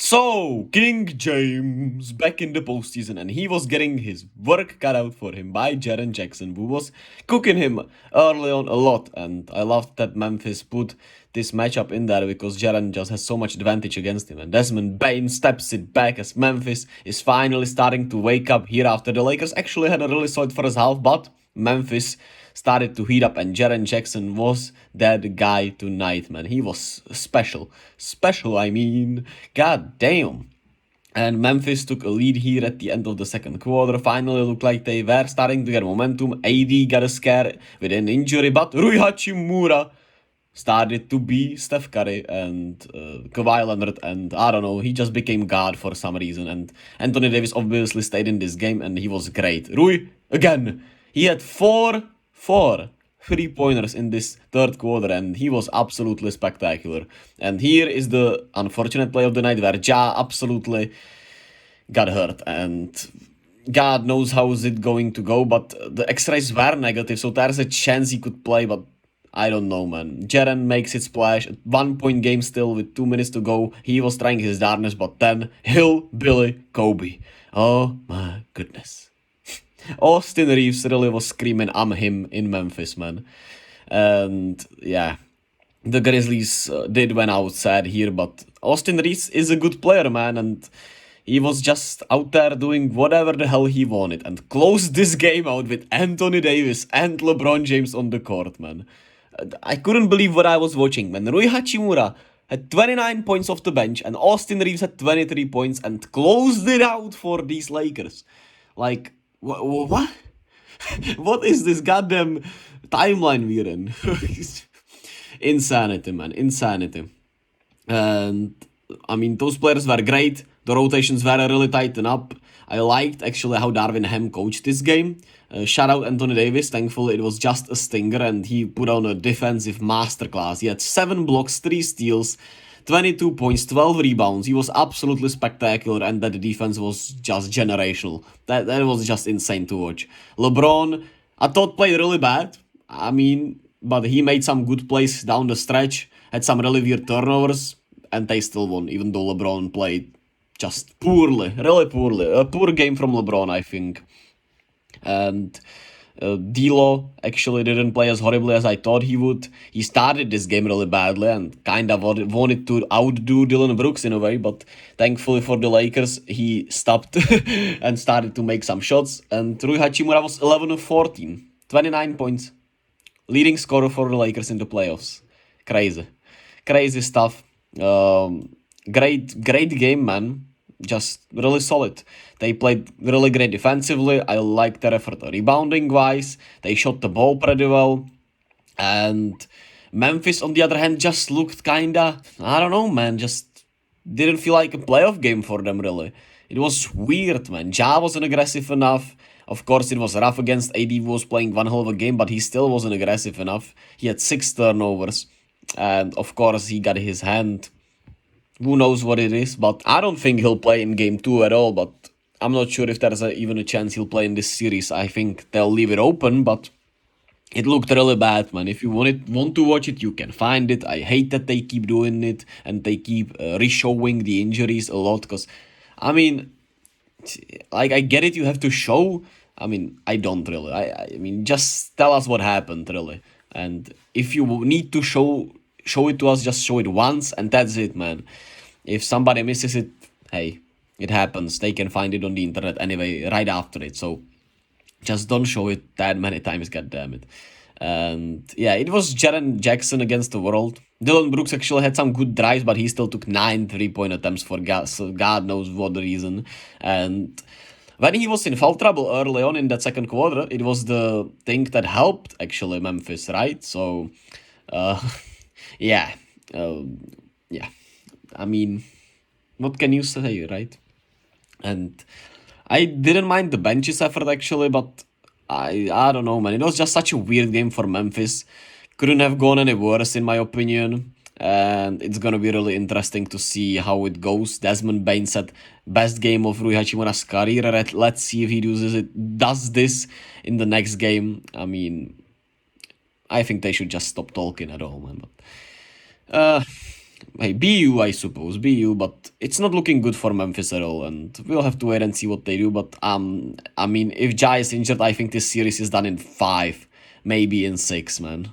So, King James back in the postseason, and he was getting his work cut out for him by Jaren Jackson, who was cooking him early on a lot. And I loved that Memphis put this matchup in there because Jaren just has so much advantage against him. And Desmond Bane steps it back as Memphis is finally starting to wake up here after the Lakers actually had a really solid first half, but Memphis started to heat up, and Jaren Jackson was that guy tonight, man. He was special. Special, I mean, god damn. And Memphis took a lead here at the end of the second quarter. Finally looked like they were starting to get momentum. AD got a scare with an injury, but Rui Hachimura started to be Steph Curry and Kawhi Leonard, and I don't know, he just became God for some reason. And Anthony Davis obviously stayed in this game, and he was great. Rui, again, he had four 3-pointers in this third quarter, and he was absolutely spectacular. And here is the unfortunate play of the night where Ja absolutely got hurt, and God knows how is it going to go, but the X-rays were negative, so there's a chance he could play, but I don't know, man. Jaren makes it splash. 1-point game still with 2 minutes to go. He was trying his darnest, but then Hillbilly Kobe. Oh my goodness. Austin Reaves really was screaming, I'm him in Memphis, man. And yeah, the Grizzlies did went out sad here, but Austin Reaves is a good player, man, and he was just out there doing whatever the hell he wanted and closed this game out with Anthony Davis and LeBron James on the court, man. I couldn't believe what I was watching, man. Rui Hachimura had 29 points off the bench and Austin Reaves had 23 points and closed it out for these Lakers. Like, what? What is this goddamn timeline we're in? Insanity, man. Insanity. And, I mean, those players were great. The rotations were really tightened up. I liked, actually, how Darvin Ham coached this game. Shout out Anthony Davis. Thankfully, it was just a stinger, and he put on a defensive masterclass. He had 7 blocks, 3 steals, 22 points, 12 rebounds. He was absolutely spectacular, and that defense was just generational. That was just insane to watch. LeBron, I thought played really bad. I mean, but he made some good plays down the stretch, had some really weird turnovers, and they still won, even though LeBron played just poorly, really poorly. A poor game from LeBron, I think. And D'Lo actually didn't play as horribly as I thought he would. He started this game really badly and kind of wanted to outdo Dillon Brooks in a way, but thankfully for the Lakers, he stopped and started to make some shots. And Rui Hachimura was 11 of 14, 29 points. Leading scorer for the Lakers in the playoffs. Crazy stuff. Great game, man. Just really solid. They played really great defensively. I like their effort rebounding wise. They shot the ball pretty well. And Memphis, on the other hand, just looked kinda, I don't know, man, just didn't feel like a playoff game for them, really. It was weird, man. Ja wasn't aggressive enough. Of course, it was rough against AD, who was playing one hell of a game, but he still wasn't aggressive enough. He had 6 turnovers. And of course, he got his hand. Who knows what it is, but I don't think he'll play in game 2 at all, but I'm not sure if there's even a chance he'll play in this series. I think they'll leave it open, but it looked really bad, man. If you want to watch it, you can find it. I hate that they keep doing it and they keep re-showing the injuries a lot, because, I mean, like, I get it, you have to show. I mean, I don't really. I mean, just tell us what happened, really. And if you need to show it to us, just show it once, and that's it, man. If somebody misses it, hey, it happens. They can find it on the internet anyway, right after it. So just don't show it that many times, goddammit. And yeah, it was Jaren Jackson against the world. Dillon Brooks actually had some good drives, but he still took 9 3-point attempts for God knows what the reason. And when he was in foul trouble early on in that second quarter, it was the thing that helped, actually, Memphis, right? So, yeah. I mean, what can you say, right? And I didn't mind the bench's effort, actually, but I don't know, man. It was just such a weird game for Memphis. Couldn't have gone any worse, in my opinion. And it's gonna be really interesting to see how it goes. Desmond Bane said, best game of Rui Hachimura's career. Let's see if he does this in the next game. I mean, I think they should just stop talking at all, man. But Hey, BU, I suppose, BU, but it's not looking good for Memphis at all, and we'll have to wait and see what they do. But I mean, if Jai is injured, I think this series is done in 5, maybe in 6, man.